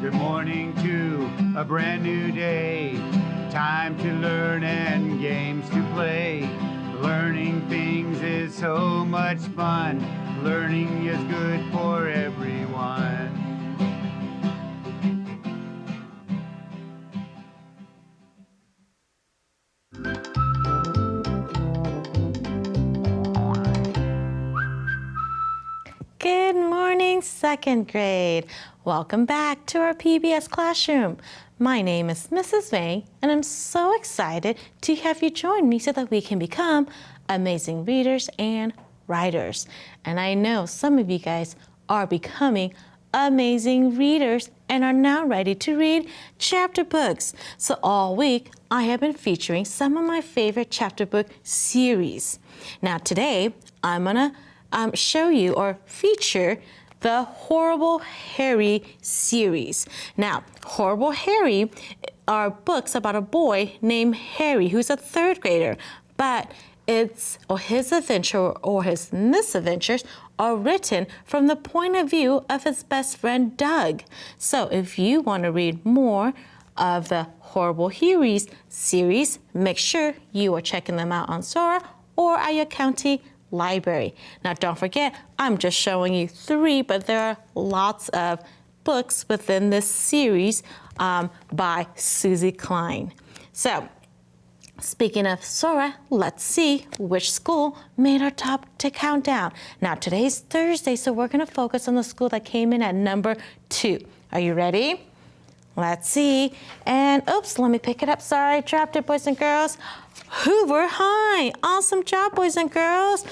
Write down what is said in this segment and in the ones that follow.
Good morning to a brand new day. Time to learn and games to play. Learning things is so much fun. Learning is good for everyone. Good morning, second grade. Welcome back to our PBS classroom. My name is Mrs. Vang, and I'm so excited to have you join me so that we can become amazing readers and writers. And I know some of you guys are becoming amazing readers and are now ready to read chapter books. So all week, I have been featuring some of my favorite chapter book series. Now today, I'm gonna show you or feature the Horrible Harry series. Now, Horrible Harry are books about a boy named Harry who's a third grader, but his adventure or his misadventures are written from the point of view of his best friend Doug. So if you want to read more of the Horrible Harry series, make sure you are checking them out on Sora or at your county library. Now don't forget, I'm just showing you 3, but there are lots of books within this series by Susie Klein. So speaking of Sora, let's see which school made our top to countdown. Now today's Thursday, so we're gonna focus on the school that came in at number 2. Are you ready? Let's see. And oops, let me pick it up. Sorry, I dropped it, boys and girls. Hoover High. Awesome job, boys and girls.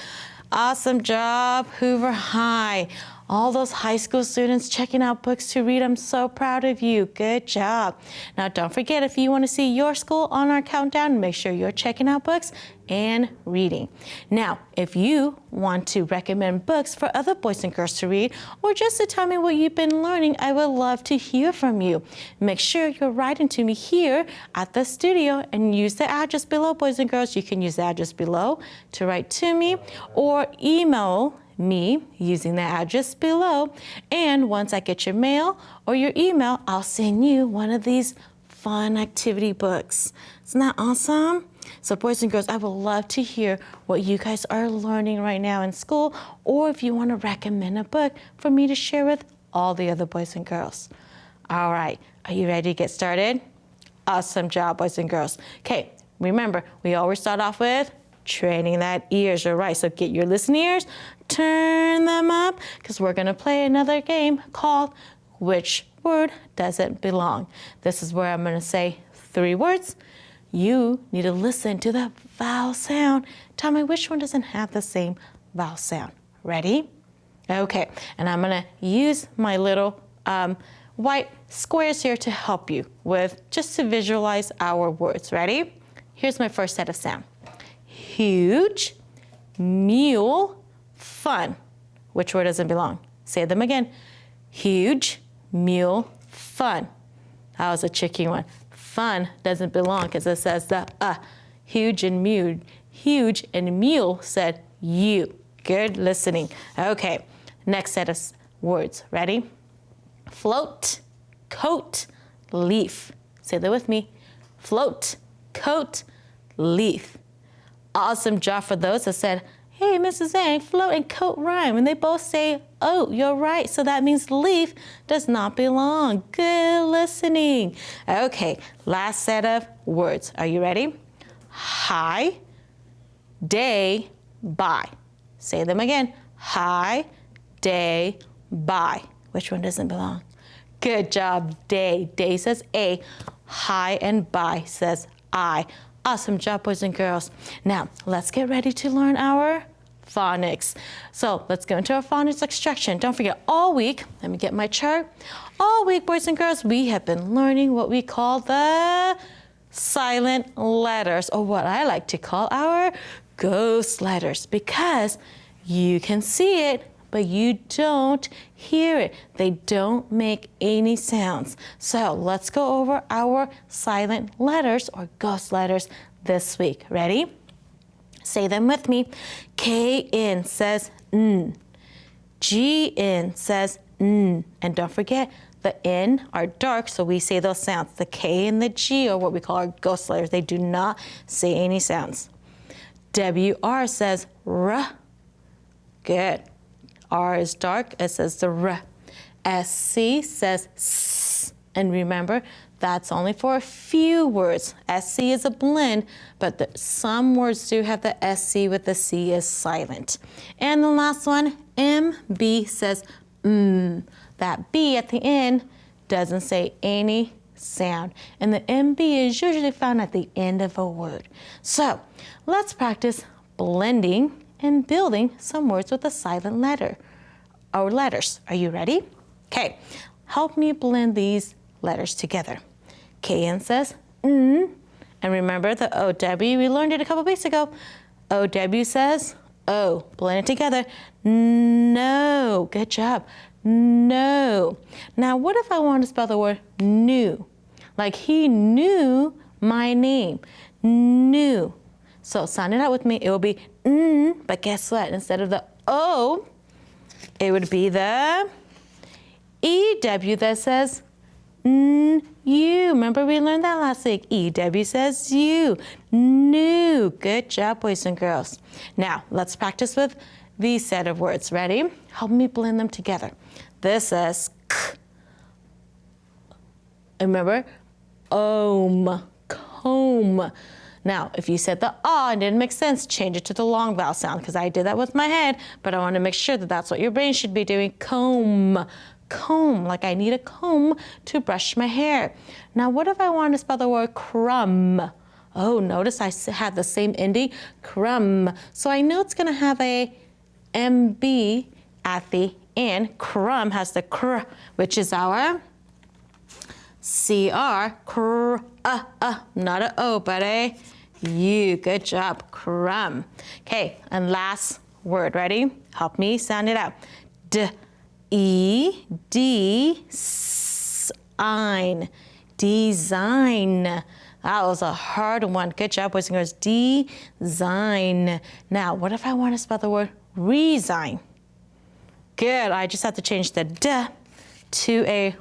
Awesome job, Hoover High. All those high school students checking out books to read. I'm so proud of you. Good job. Now, don't forget, if you want to see your school on our countdown, make sure you're checking out books and reading. Now, if you want to recommend books for other boys and girls to read, or just to tell me what you've been learning, I would love to hear from you. Make sure you're writing to me here at the studio and use the address below, boys and girls. You can use the address below to write to me or email me using the address below. And once I get your mail or your email, I'll send you one of these fun activity books. Isn't that awesome? So boys and girls, I would love to hear what you guys are learning right now in school, or if you want to recommend a book for me to share with all the other boys and girls. All right, are you ready to get started? Awesome job, boys and girls. Okay, remember, we always start off with training that ears, all right? So get your listening ears, turn them up, because we're gonna play another game called Which Word Doesn't Belong? This is where I'm gonna say 3 words. You need to listen to the vowel sound. Tell me which one doesn't have the same vowel sound. Ready? Okay, and I'm gonna use my little white squares here to help you with, just to visualize our words. Ready? Here's my first set of sound. Huge, mule, fun. Which word doesn't belong? Say them again. Huge, mule, fun. That was a tricky one. Fun doesn't belong because it says the huge and mule. Huge and mule said you. Good listening. Okay, next set of words. Ready? Float, coat, leaf. Say that with me. Float, coat, leaf. Awesome job for those that said, hey, Mrs. Zhang, float and coat rhyme. And they both say, oh, you're right. So that means leaf does not belong. Good listening. Okay, last set of words. Are you ready? High, day, bye. Say them again. High, day, bye. Which one doesn't belong? Good job, day. Day says A. High and bye says I. Awesome job, boys and girls. Now, let's get ready to learn our phonics. So let's go into our phonics extraction. Don't forget, all week, let me get my chart. All week, boys and girls, we have been learning what we call the silent letters, or what I like to call our ghost letters, because you can see it, but you don't hear it. They don't make any sounds. So let's go over our silent letters or ghost letters this week. Ready? Say them with me. K-N says N. G-N says And don't forget, the N are dark, so we say those sounds. The K and the G are what we call our ghost letters. They do not say any sounds. WR says R. Good. R is dark, it says the R. SC says S. And remember, that's only for a few words. SC is a blend, but some words do have the SC with the C is silent. And the last one, MB says That B at the end doesn't say any sound. And the MB is usually found at the end of a word. So let's practice blending and building some words with a silent letter or letters. Are you ready? Okay, help me blend these letters together. KN says and remember the OW, we learned it a couple weeks ago. OW says O, blend it together. No, good job. No. Now what if I want to spell the word knew? Like he knew my name. Knew. So sound it out with me. It will be but guess what? Instead of the O, it would be the EW that says you. Remember we learned that last week. EW says you. Knew. Good job, boys and girls. Now let's practice with these set of words. Ready? Help me blend them together. This says k. Remember, comb. Now, if you said the ah and didn't make sense, change it to the long vowel sound because I did that with my head, but I want to make sure that that's what your brain should be doing. Comb. Comb, like I need a comb to brush my hair. Now, what if I want to spell the word crumb? Oh, notice I had the same ending, crumb. So I know it's going to have a MB at the end. Crumb has the cr, which is our CR, not a O, but a U. Good job, crumb. Okay, and last word, ready? Help me sound it out. Design. Design. That was a hard one. Good job, boys and girls. Design. Now, what if I want to spell the word resign? Good. I just have to change the D to a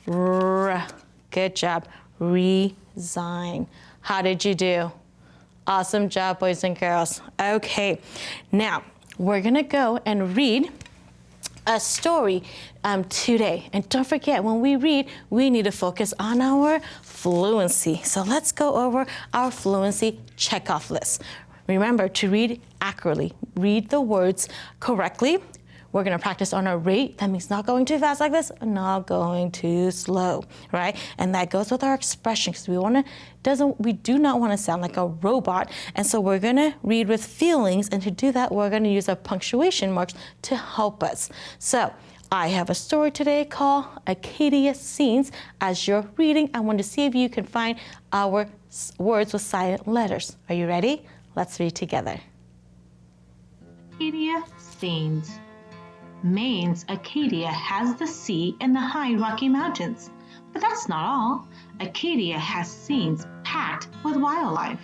R. Good job. Resign. How did you do? Awesome job, boys and girls. Okay. Now, we're going to go and read a story today. And don't forget, when we read, we need to focus on our fluency. So let's go over our fluency checkoff list. Remember to read accurately. Read the words correctly. We're going to practice on our rate. That means not going too fast like this, not going too slow, right? And that goes with our expression because we do not want to sound like a robot. And so we're going to read with feelings. And to do that, we're going to use our punctuation marks to help us. So I have a story today called Acadia Scenes. As you're reading, I want to see if you can find our words with silent letters. Are you ready? Let's read together. Acadia Scenes. Maine's Acadia has the sea and the high Rocky Mountains. But that's not all. Acadia has scenes packed with wildlife.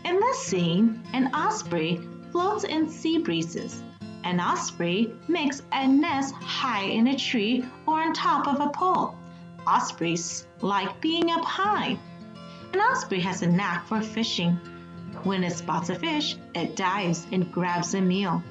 In this scene, an osprey floats in sea breezes. An osprey makes a nest high in a tree or on top of a pole. Ospreys like being up high. An osprey has a knack for fishing. When it spots a fish, it dives and grabs a meal.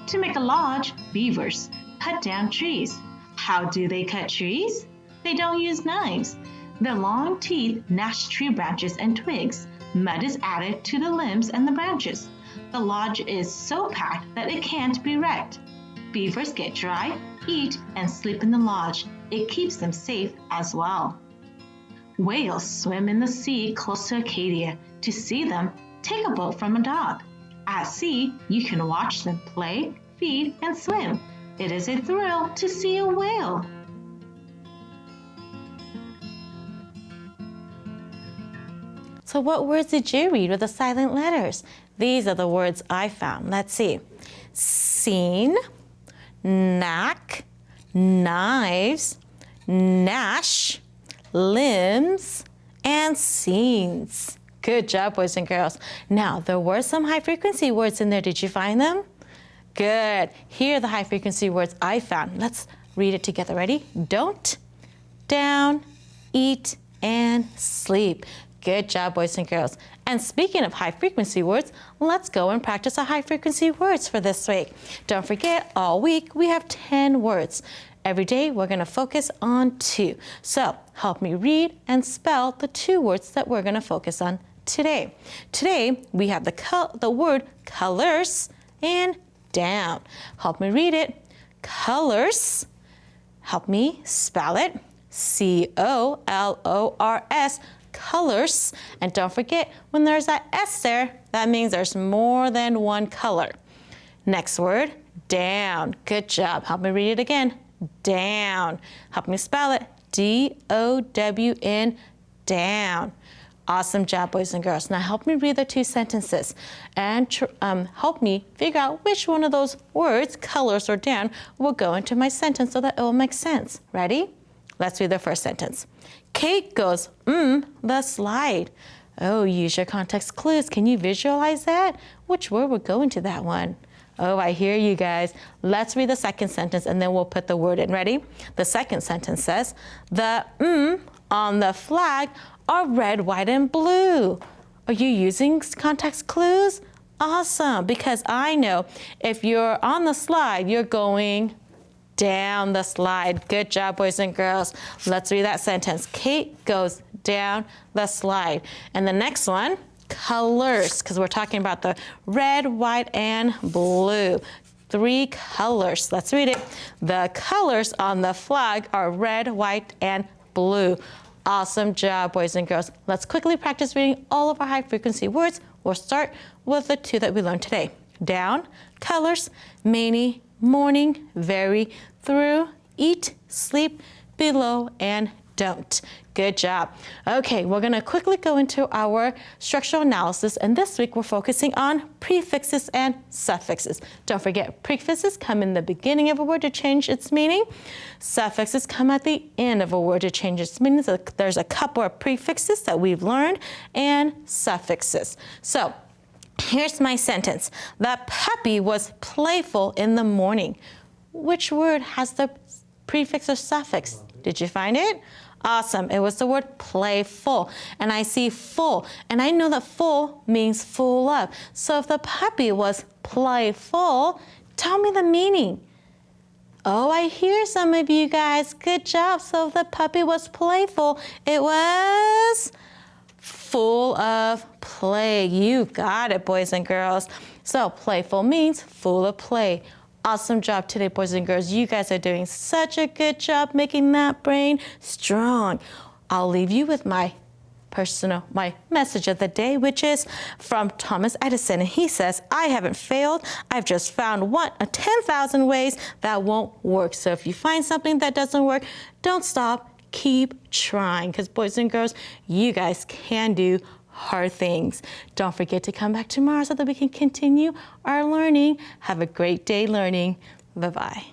To make a lodge, beavers cut down trees. How do they cut trees? They don't use knives. Their long teeth gnash tree branches and twigs. Mud is added to the limbs and the branches. The lodge is so packed that it can't be wrecked. Beavers get dry, eat, and sleep in the lodge. It keeps them safe as well. Whales swim in the sea close to Acadia. To see them, take a boat from a dock. At sea, you can watch them play, feed, and swim. It is a thrill to see a whale. So what words did you read with the silent letters? These are the words I found. Let's see. Scene, knack, knives, gnash, limbs, and scenes. Good job, boys and girls. Now, there were some high frequency words in there. Did you find them? Good. Here are the high frequency words I found. Let's read it together. Ready? Don't, down, eat, and sleep. Good job, boys and girls. And speaking of high frequency words, let's go and practice our high frequency words for this week. Don't forget, all week we have 10 words. Every day we're going to focus on 2. So help me read and spell the 2 words that we're going to focus on today. Today we have the word colors and down. Help me read it. Colors. Help me spell it. C-O-L-O-R-S. Colors. And don't forget, when there's that S there, that means there's more than one color. Next word, down. Good job. Help me read it again. Down. Help me spell it. D-O-W-N, down. Awesome job, boys and girls. Now help me read the 2 sentences and help me figure out which one of those words, colors or down, will go into my sentence so that it will make sense. Ready? Let's read the first sentence. Kate goes, the slide. Oh, use your context clues. Can you visualize that? Which word would go into that one? Oh, I hear you guys. Let's read the second sentence and then we'll put the word in. Ready? The second sentence says, the on the flag are red, white, and blue. Are you using context clues? Awesome, because I know if you're on the slide, you're going down the slide. Good job, boys and girls. Let's read that sentence. Kate goes down the slide. And the next one, colors, because we're talking about the red, white, and blue. 3 colors. Let's read it. The colors on the flag are red, white, and blue. Awesome job, boys and girls. Let's quickly practice reading all of our high frequency words. We'll start with the 2 that we learned today. Down, colors, many, morning, very, through, eat, sleep, below, and don't. Good job. Okay, we're going to quickly go into our structural analysis, and this week we're focusing on prefixes and suffixes. Don't forget, prefixes come in the beginning of a word to change its meaning. Suffixes come at the end of a word to change its meaning. So there's a couple of prefixes that we've learned and suffixes. So here's my sentence. The puppy was playful in the morning. Which word has the prefix or suffix? Did you find it? Awesome. It was the word playful. And I see full. And I know that full means full of. So if the puppy was playful, tell me the meaning. Oh, I hear some of you guys. Good job. So if the puppy was playful, it was full of play. You got it, boys and girls. So playful means full of play. Awesome job today, boys and girls. You guys are doing such a good job making that brain strong. I'll leave you with my message of the day, which is from Thomas Edison. And he says, I haven't failed. I've just found 10,000 ways that won't work. So if you find something that doesn't work, don't stop. Keep trying. Because boys and girls, you guys can do hard things. Don't forget to come back tomorrow so that we can continue our learning. Have a great day learning. Bye-bye.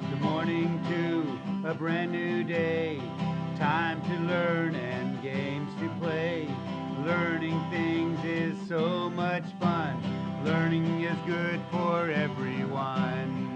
Good morning to a brand new day. Time to learn and games to play. Learning things is so much fun. Learning is good for everyone.